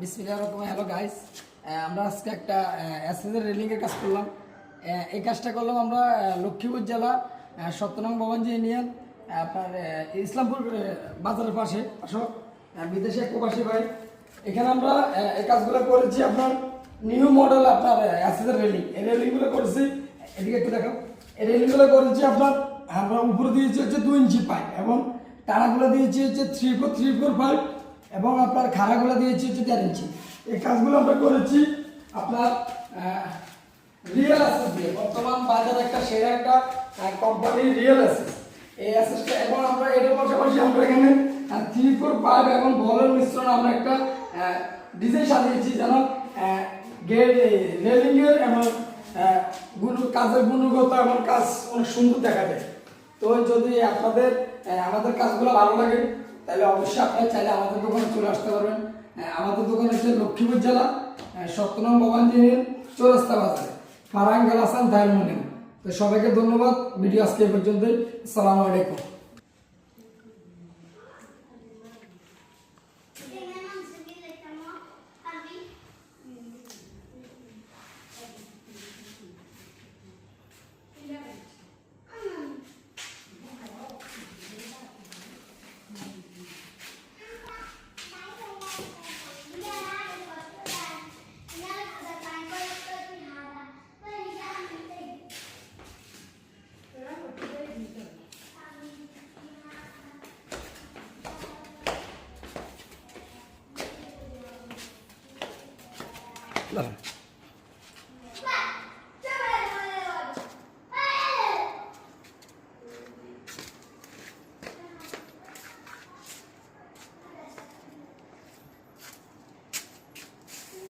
বিসমিল্লাহির রহমানির রহিম। Hello guys, আমরা আজকে একটা এসএসের রেলিংয়ের কাজ করলাম। এই কাজটা করলাম আমরা লক্ষ্মীপুর জেলা ৭ নং ভবানী ইউনিয়ন, আপনার ইসলামপুর বাজারের পাশে বিদেশে প্রবাসী ভাই। এখানে আমরা এই কাজগুলো করেছি আপনার নিউ মডেল আপনার এসএসের রেলিং। এই রেলিংগুলো করেছি, এদিকে একটু দেখো। এই রেলিংগুলো করেছি আপনার আমরা উপরে দিয়েছি হচ্ছে 2 ইঞ্চি পাইপ এবং টানাগুলো দিয়েছি হচ্ছে 3/4 পাইপ এবং আপনার খাড়াগুলো দিয়েছি হচ্ছে 1.5 ইঞ্চি। এই কাজগুলো আমরা করেছি আপনার রিয়েল অ্যাসেস দিয়ে। বর্তমান বাজারে একটা সেরা একটা কোম্পানি রিয়েল অ্যাসেস। এই অ্যাসেসটা এবং আমরা এর পাশাপাশি আমরা এখানে 3/4 পাইপ এবং বলের মিশ্রণ আমরা একটা ডিজাইন সাজিয়েছি যেন গেট রেলিংয়ের এবং কাজের গুণগত এবং কাজ অনেক সুন্দর দেখা যায়। তো যদি আপনাদের আমাদের কাজগুলো ভালো লাগে তাহলে অবশ্যই আপনারা চাইলে আমাদের দোকানে চলে আসতে পারবেন। আমাদের দোকান হচ্ছে লক্ষ্মীপুর জেলা ৭ নং ভবানী ইউনিয়ন, চৌরাস্তা বাজারে, ফারাঙ্গাল হাসান ডায়মন্ড। তো সবাইকে ধন্যবাদ। ভিডিও আজকে এই পর্যন্তই। আসসালামু আলাইকুম। Love it.